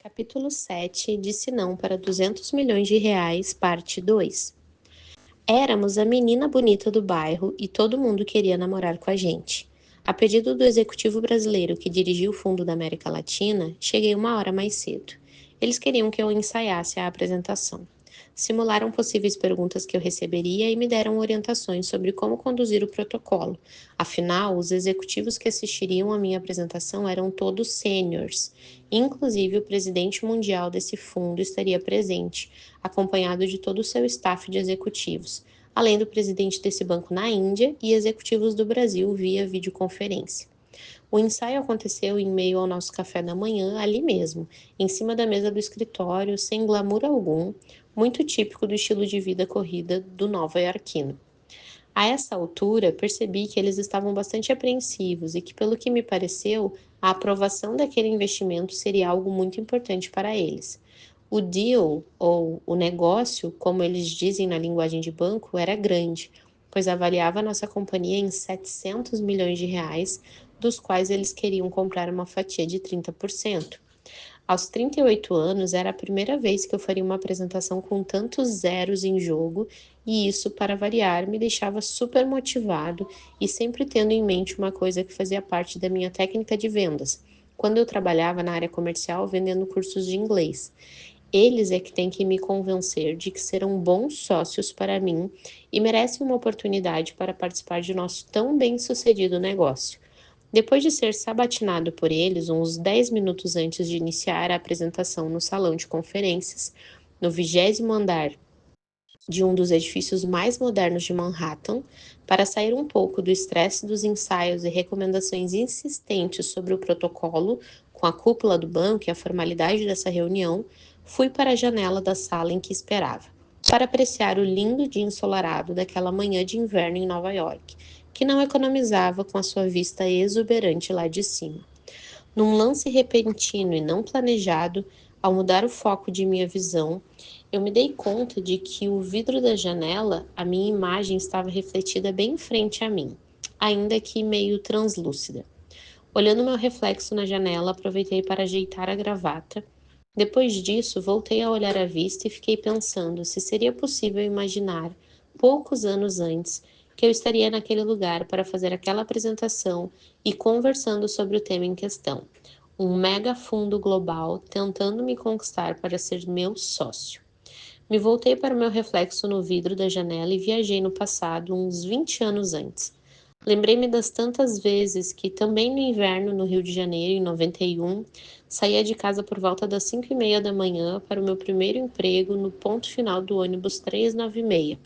Capítulo 7 Disse Não para 200 milhões de reais, parte 2. Éramos a menina bonita do bairro e todo mundo queria namorar com a gente. A pedido do executivo brasileiro que dirigia o Fundo da América Latina, cheguei uma hora mais cedo. Eles queriam que eu ensaiasse a apresentação. Simularam possíveis perguntas que eu receberia e me deram orientações sobre como conduzir o protocolo. Afinal, os executivos que assistiriam à minha apresentação eram todos sêniores. Inclusive, o presidente mundial desse fundo estaria presente, acompanhado de todo o seu staff de executivos, além do presidente desse banco na Índia e executivos do Brasil via videoconferência. O ensaio aconteceu em meio ao nosso café da manhã, ali mesmo, em cima da mesa do escritório, sem glamour algum, muito típico do estilo de vida corrida do nova-iorquino. A essa altura, percebi que eles estavam bastante apreensivos e que, pelo que me pareceu, a aprovação daquele investimento seria algo muito importante para eles. O deal, ou o negócio, como eles dizem na linguagem de banco, era grande, pois avaliava nossa companhia em 700 milhões de reais, dos quais eles queriam comprar uma fatia de 30%. Aos 38 anos, era a primeira vez que eu faria uma apresentação com tantos zeros em jogo, e isso, para variar, me deixava super motivado e sempre tendo em mente uma coisa que fazia parte da minha técnica de vendas, quando eu trabalhava na área comercial vendendo cursos de inglês. Eles é que têm que me convencer de que serão bons sócios para mim e merecem uma oportunidade para participar de nosso tão bem-sucedido negócio. Depois de ser sabatinado por eles, uns 10 minutos antes de iniciar a apresentação no salão de conferências, no 20º andar de um dos edifícios mais modernos de Manhattan, para sair um pouco do estresse dos ensaios e recomendações insistentes sobre o protocolo, com a cúpula do banco e a formalidade dessa reunião, fui para a janela da sala em que esperava, para apreciar o lindo dia ensolarado daquela manhã de inverno em Nova York, que não economizava com a sua vista exuberante lá de cima. Num lance repentino e não planejado, ao mudar o foco de minha visão, eu me dei conta de que o vidro da janela, a minha imagem estava refletida bem em frente a mim, ainda que meio translúcida. Olhando meu reflexo na janela, aproveitei para ajeitar a gravata. Depois disso, voltei a olhar a vista e fiquei pensando se seria possível imaginar, poucos anos antes, que eu estaria naquele lugar para fazer aquela apresentação e conversando sobre o tema em questão. Um mega fundo global tentando me conquistar para ser meu sócio. Me voltei para o meu reflexo no vidro da janela e viajei no passado, uns 20 anos antes. Lembrei-me das tantas vezes que, também no inverno no Rio de Janeiro, em 91, saía de casa por volta das 5h30 da manhã para o meu primeiro emprego no ponto final do ônibus 396,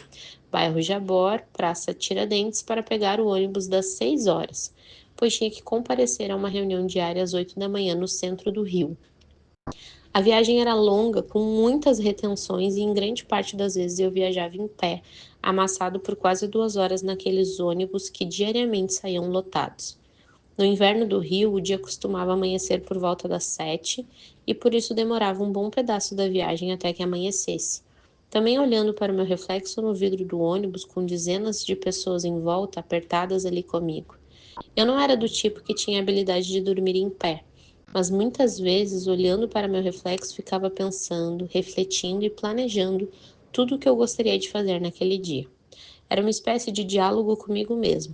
bairro Jabor, Praça Tiradentes, para pegar o ônibus das 6 horas, pois tinha que comparecer a uma reunião diária às 8 da manhã no centro do Rio. A viagem era longa, com muitas retenções e em grande parte das vezes eu viajava em pé, amassado por quase 2 horas naqueles ônibus que diariamente saíam lotados. No inverno do Rio, o dia costumava amanhecer por volta das 7 e por isso demorava um bom pedaço da viagem até que amanhecesse. Também olhando para o meu reflexo no vidro do ônibus, com dezenas de pessoas em volta, apertadas ali comigo. Eu não era do tipo que tinha habilidade de dormir em pé, mas muitas vezes, olhando para meu reflexo, ficava pensando, refletindo e planejando tudo o que eu gostaria de fazer naquele dia. Era uma espécie de diálogo comigo mesmo.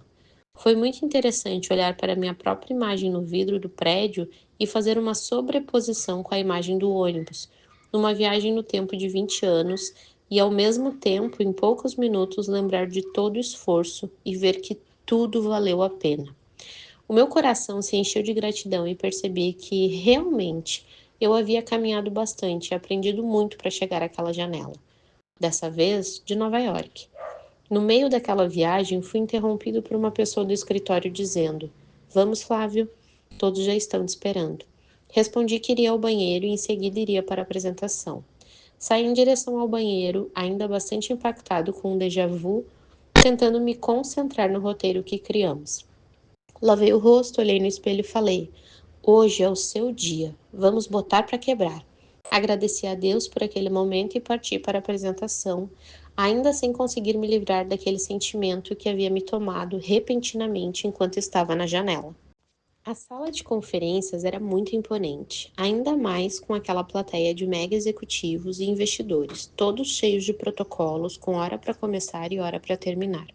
Foi muito interessante olhar para minha própria imagem no vidro do prédio e fazer uma sobreposição com a imagem do ônibus, numa viagem no tempo de 20 anos, e ao mesmo tempo, em poucos minutos, lembrar de todo o esforço e ver que tudo valeu a pena. O meu coração se encheu de gratidão e percebi que, realmente, eu havia caminhado bastante e aprendido muito para chegar àquela janela. Dessa vez, de Nova York. No meio daquela viagem, fui interrompido por uma pessoa do escritório dizendo: "Vamos, Flávio, todos já estão te esperando." Respondi que iria ao banheiro e em seguida iria para a apresentação. Saí em direção ao banheiro, ainda bastante impactado com um déjà vu, tentando me concentrar no roteiro que criamos. Lavei o rosto, olhei no espelho e falei: "Hoje é o seu dia, vamos botar para quebrar." Agradeci a Deus por aquele momento e parti para a apresentação, ainda sem conseguir me livrar daquele sentimento que havia me tomado repentinamente enquanto estava na janela. A sala de conferências era muito imponente, ainda mais com aquela plateia de mega executivos e investidores, todos cheios de protocolos, com hora para começar e hora para terminar.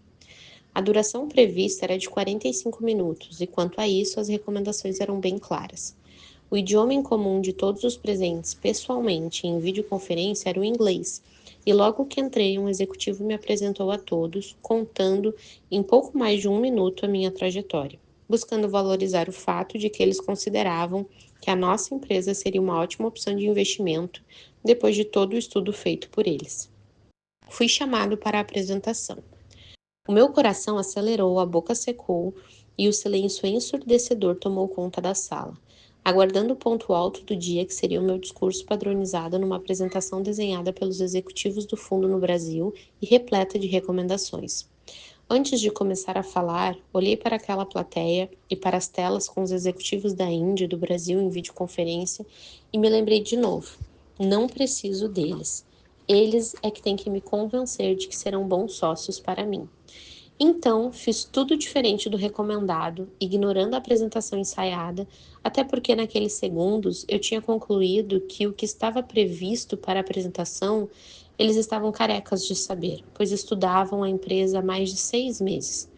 A duração prevista era de 45 minutos, e quanto a isso, as recomendações eram bem claras. O idioma em comum de todos os presentes, pessoalmente e em videoconferência, era o inglês, e logo que entrei, um executivo me apresentou a todos, contando em pouco mais de um minuto a minha trajetória, buscando valorizar o fato de que eles consideravam que a nossa empresa seria uma ótima opção de investimento depois de todo o estudo feito por eles. Fui chamado para a apresentação. O meu coração acelerou, a boca secou e o silêncio ensurdecedor tomou conta da sala, aguardando o ponto alto do dia que seria o meu discurso padronizado numa apresentação desenhada pelos executivos do fundo no Brasil e repleta de recomendações. Antes de começar a falar, olhei para aquela plateia e para as telas com os executivos da Índia e do Brasil em videoconferência e me lembrei de novo: não preciso deles. Eles é que têm que me convencer de que serão bons sócios para mim. Então, fiz tudo diferente do recomendado, ignorando a apresentação ensaiada, até porque naqueles segundos eu tinha concluído que o que estava previsto para a apresentação eles estavam carecas de saber, pois estudavam a empresa há mais de 6 meses.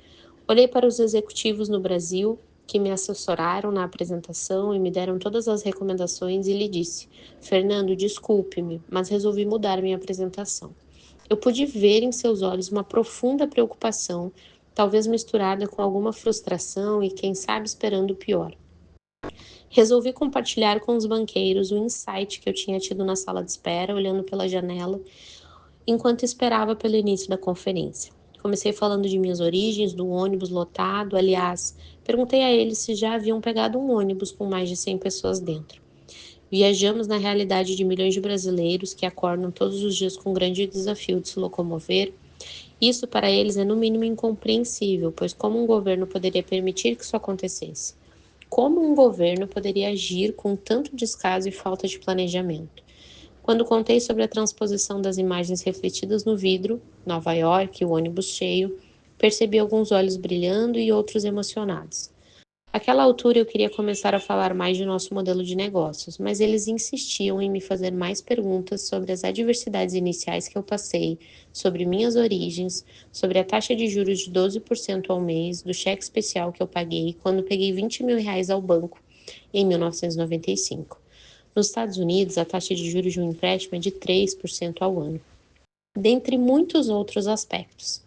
Olhei para os executivos no Brasil, que me assessoraram na apresentação e me deram todas as recomendações, e lhe disse: Fernando, desculpe-me, mas resolvi mudar minha apresentação. Eu pude ver em seus olhos uma profunda preocupação, talvez misturada com alguma frustração e, quem sabe, esperando o pior. Resolvi compartilhar com os banqueiros o insight que eu tinha tido na sala de espera, olhando pela janela, enquanto esperava pelo início da conferência. Comecei falando de minhas origens, do ônibus lotado. Aliás, perguntei a eles se já haviam pegado um ônibus com mais de 100 pessoas dentro. Viajamos na realidade de milhões de brasileiros que acordam todos os dias com o grande desafio de se locomover. Isso para eles é no mínimo incompreensível, pois como um governo poderia permitir que isso acontecesse? Como um governo poderia agir com tanto descaso e falta de planejamento? Quando contei sobre a transposição das imagens refletidas no vidro, Nova York, o ônibus cheio, percebi alguns olhos brilhando e outros emocionados. Àquela altura eu queria começar a falar mais de nosso modelo de negócios, mas eles insistiam em me fazer mais perguntas sobre as adversidades iniciais que eu passei, sobre minhas origens, sobre a taxa de juros de 12% ao mês, do cheque especial que eu paguei quando peguei R$ 20 mil ao banco em 1995. Nos Estados Unidos, a taxa de juros de um empréstimo é de 3% ao ano, dentre muitos outros aspectos.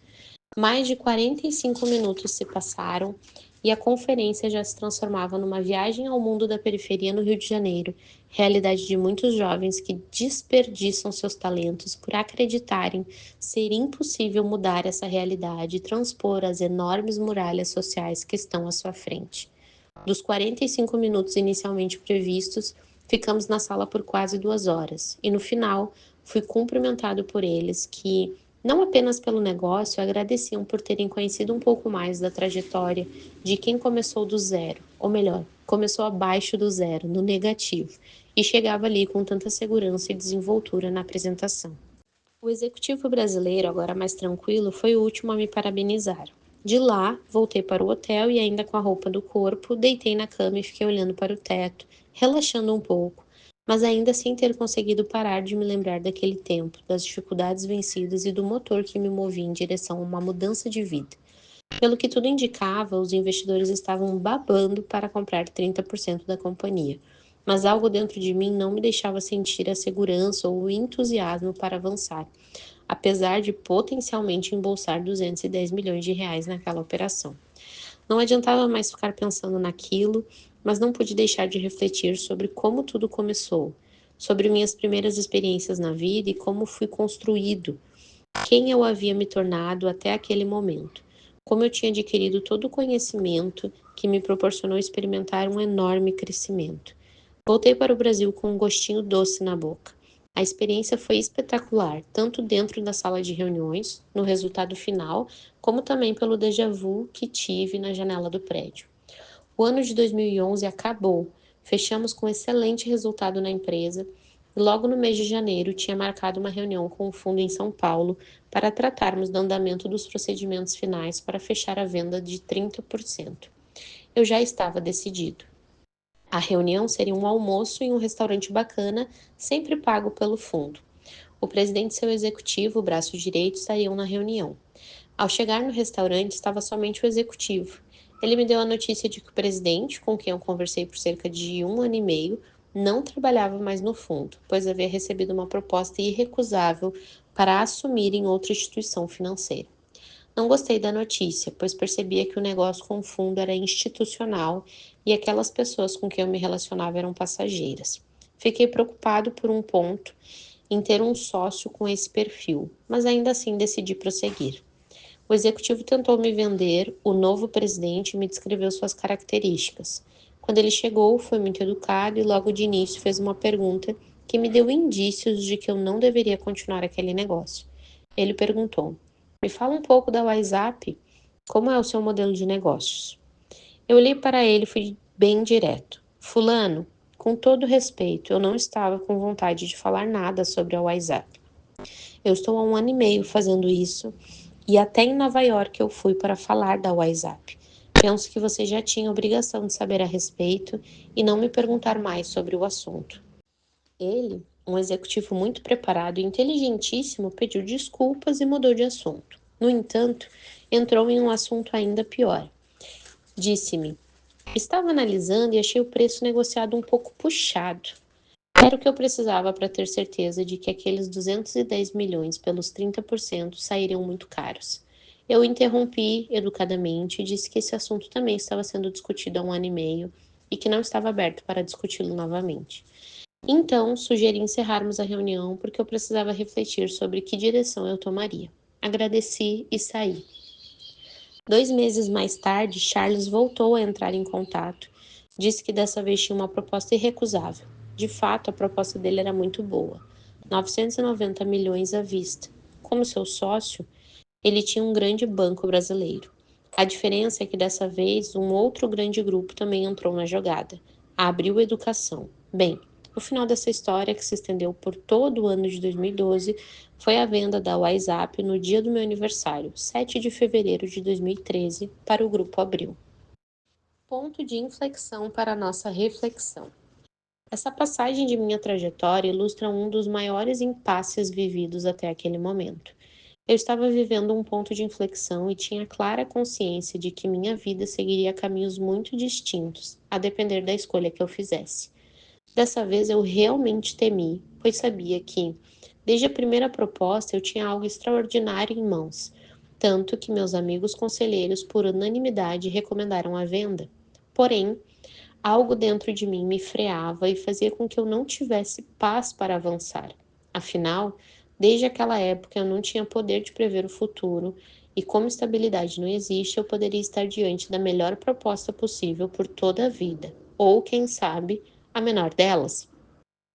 Mais de 45 minutos se passaram e a conferência já se transformava numa viagem ao mundo da periferia no Rio de Janeiro, realidade de muitos jovens que desperdiçam seus talentos por acreditarem ser impossível mudar essa realidade e transpor as enormes muralhas sociais que estão à sua frente. Dos 45 minutos inicialmente previstos, ficamos na sala por quase 2 horas, e no final fui cumprimentado por eles que, não apenas pelo negócio, agradeciam por terem conhecido um pouco mais da trajetória de quem começou do zero, ou melhor, começou abaixo do zero, no negativo, e chegava ali com tanta segurança e desenvoltura na apresentação. O executivo brasileiro, agora mais tranquilo, foi o último a me parabenizar. De lá, voltei para o hotel e, ainda com a roupa do corpo, deitei na cama e fiquei olhando para o teto, relaxando um pouco, mas ainda sem ter conseguido parar de me lembrar daquele tempo, das dificuldades vencidas e do motor que me movia em direção a uma mudança de vida. Pelo que tudo indicava, os investidores estavam babando para comprar 30% da companhia, mas algo dentro de mim não me deixava sentir a segurança ou o entusiasmo para avançar, apesar de potencialmente embolsar R$ 210 milhões naquela operação. Não adiantava mais ficar pensando naquilo, mas não pude deixar de refletir sobre como tudo começou, sobre minhas primeiras experiências na vida e como fui construído, quem eu havia me tornado até aquele momento, como eu tinha adquirido todo o conhecimento que me proporcionou experimentar um enorme crescimento. Voltei para o Brasil com um gostinho doce na boca. A experiência foi espetacular, tanto dentro da sala de reuniões, no resultado final, como também pelo déjà vu que tive na janela do prédio. O ano de 2011 acabou, fechamos com excelente resultado na empresa e logo no mês de janeiro tinha marcado uma reunião com o fundo em São Paulo para tratarmos do andamento dos procedimentos finais para fechar a venda de 30%. Eu já estava decidido. A reunião seria um almoço em um restaurante bacana, sempre pago pelo fundo. O presidente e seu executivo, o braço direito, estariam na reunião. Ao chegar no restaurante, estava somente o executivo. Ele me deu a notícia de que o presidente, com quem eu conversei por cerca de 1 ano e meio, não trabalhava mais no fundo, pois havia recebido uma proposta irrecusável para assumir em outra instituição financeira. Não gostei da notícia, pois percebia que o negócio com o fundo era institucional e aquelas pessoas com quem eu me relacionava eram passageiras. Fiquei preocupado por um ponto em ter um sócio com esse perfil, mas ainda assim decidi prosseguir. O executivo tentou me vender, o novo presidente me descreveu suas características. Quando ele chegou, foi muito educado e logo de início fez uma pergunta que me deu indícios de que eu não deveria continuar aquele negócio. Ele perguntou: Me fala um pouco da WhatsApp. Como é o seu modelo de negócios? Eu olhei para ele e fui bem direto. Fulano, com todo respeito, eu não estava com vontade de falar nada sobre a WhatsApp. Eu estou há 1 ano e meio fazendo isso e até em Nova York eu fui para falar da WhatsApp. Penso que você já tinha obrigação de saber a respeito e não me perguntar mais sobre o assunto. Ele, um executivo muito preparado e inteligentíssimo, pediu desculpas e mudou de assunto. No entanto, entrou em um assunto ainda pior. Disse-me: Estava analisando e achei o preço negociado um pouco puxado. Era o que eu precisava para ter certeza de que aqueles 210 milhões pelos 30% sairiam muito caros. Eu interrompi educadamente e disse que esse assunto também estava sendo discutido há 1 ano e meio e que não estava aberto para discuti-lo novamente. Então, sugeri encerrarmos a reunião porque eu precisava refletir sobre que direção eu tomaria. Agradeci e saí. 2 meses mais tarde, Charles voltou a entrar em contato. Disse que dessa vez tinha uma proposta irrecusável. De fato, a proposta dele era muito boa. 990 milhões à vista. Como seu sócio, ele tinha um grande banco brasileiro. A diferença é que dessa vez um outro grande grupo também entrou na jogada. A Abril Educação. Bem, o final dessa história, que se estendeu por todo o ano de 2012, foi a venda da WhatsApp no dia do meu aniversário, 7 de fevereiro de 2013, para o Grupo Abril. Ponto de inflexão para a nossa reflexão. Essa passagem de minha trajetória ilustra um dos maiores impasses vividos até aquele momento. Eu estava vivendo um ponto de inflexão e tinha clara consciência de que minha vida seguiria caminhos muito distintos, a depender da escolha que eu fizesse. Dessa vez eu realmente temi, pois sabia que, desde a primeira proposta, eu tinha algo extraordinário em mãos, tanto que meus amigos conselheiros, por unanimidade, recomendaram a venda. Porém, algo dentro de mim me freava e fazia com que eu não tivesse paz para avançar. Afinal, desde aquela época eu não tinha poder de prever o futuro, e como estabilidade não existe, eu poderia estar diante da melhor proposta possível por toda a vida, ou quem sabe, a menor delas.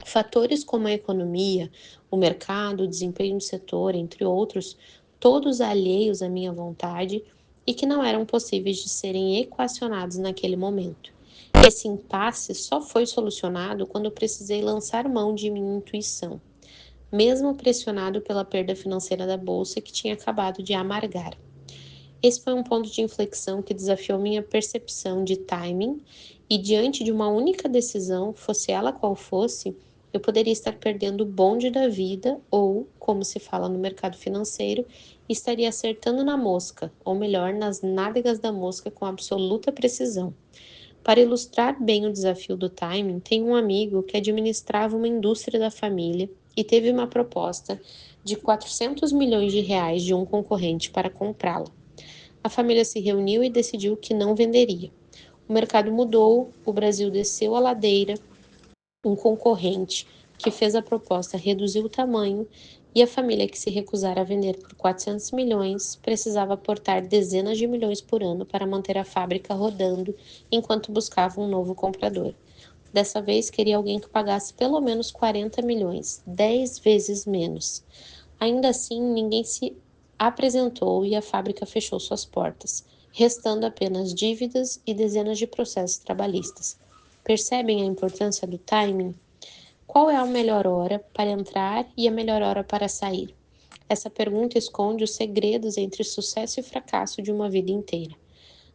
Fatores como a economia, o mercado, o desempenho do setor, entre outros, todos alheios à minha vontade e que não eram possíveis de serem equacionados naquele momento. Esse impasse só foi solucionado quando eu precisei lançar mão de minha intuição, mesmo pressionado pela perda financeira da bolsa que tinha acabado de amargar. Esse foi um ponto de inflexão que desafiou minha percepção de timing e, diante de uma única decisão, fosse ela qual fosse, eu poderia estar perdendo o bonde da vida ou, como se fala no mercado financeiro, estaria acertando na mosca, ou melhor, nas nádegas da mosca com absoluta precisão. Para ilustrar bem o desafio do timing, tem um amigo que administrava uma indústria da família e teve uma proposta de 400 milhões de reais de um concorrente para comprá-la. A família se reuniu e decidiu que não venderia. O mercado mudou, o Brasil desceu a ladeira, um concorrente que fez a proposta reduziu o tamanho e a família que se recusara a vender por 400 milhões precisava aportar dezenas de milhões por ano para manter a fábrica rodando enquanto buscava um novo comprador. Dessa vez queria alguém que pagasse pelo menos 40 milhões, 10 vezes menos. Ainda assim, ninguém se apresentou e a fábrica fechou suas portas, restando apenas dívidas e dezenas de processos trabalhistas. Percebem a importância do timing? Qual é a melhor hora para entrar e a melhor hora para sair? Essa pergunta esconde os segredos entre sucesso e fracasso de uma vida inteira.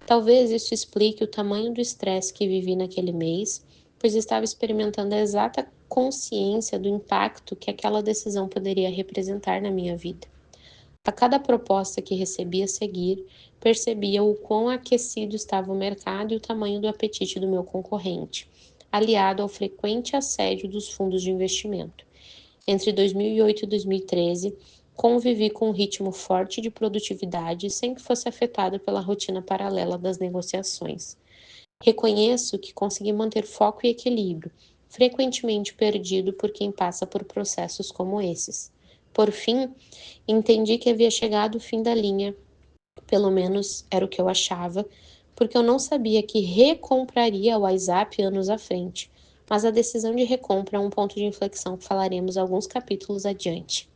Talvez isso explique o tamanho do estresse que vivi naquele mês, pois estava experimentando a exata consciência do impacto que aquela decisão poderia representar na minha vida. A cada proposta que recebia a seguir, percebia o quão aquecido estava o mercado e o tamanho do apetite do meu concorrente, aliado ao frequente assédio dos fundos de investimento. Entre 2008 e 2013, convivi com um ritmo forte de produtividade sem que fosse afetado pela rotina paralela das negociações. Reconheço que consegui manter foco e equilíbrio, frequentemente perdido por quem passa por processos como esses. Por fim, entendi que havia chegado o fim da linha, pelo menos era o que eu achava, porque eu não sabia que recompraria o WhatsApp anos à frente. Mas a decisão de recompra é um ponto de inflexão que falaremos alguns capítulos adiante.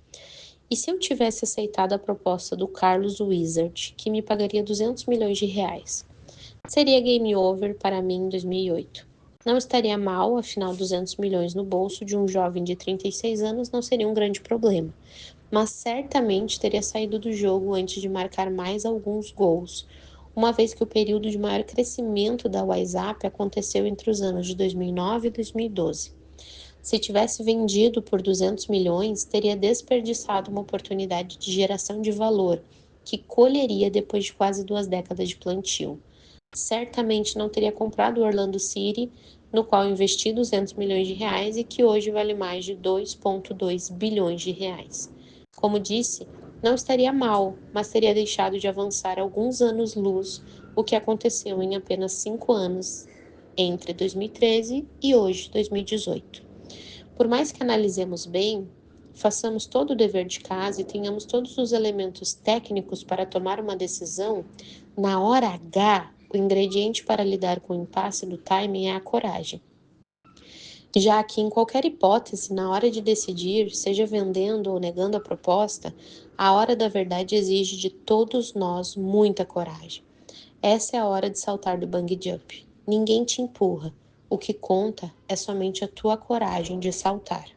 E se eu tivesse aceitado a proposta do Carlos Wizard, que me pagaria 200 milhões de reais? Seria game over para mim em 2008. Não estaria mal, afinal 200 milhões no bolso de um jovem de 36 anos não seria um grande problema, mas certamente teria saído do jogo antes de marcar mais alguns gols, uma vez que o período de maior crescimento da WhatsApp aconteceu entre os anos de 2009 e 2012. Se tivesse vendido por 200 milhões, teria desperdiçado uma oportunidade de geração de valor que colheria depois de quase 2 décadas de plantio. Certamente não teria comprado o Orlando City, no qual investi 200 milhões de reais e que hoje vale mais de 2,2 bilhões de reais. Como disse, não estaria mal, mas teria deixado de avançar alguns anos-luz, o que aconteceu em apenas 5 anos, entre 2013 e hoje, 2018. Por mais que analisemos bem, façamos todo o dever de casa e tenhamos todos os elementos técnicos para tomar uma decisão, na hora H, o ingrediente para lidar com o impasse do timing é a coragem. Já que, em qualquer hipótese, na hora de decidir, seja vendendo ou negando a proposta, a hora da verdade exige de todos nós muita coragem. Essa é a hora de saltar do bungee jump. Ninguém te empurra. O que conta é somente a tua coragem de saltar.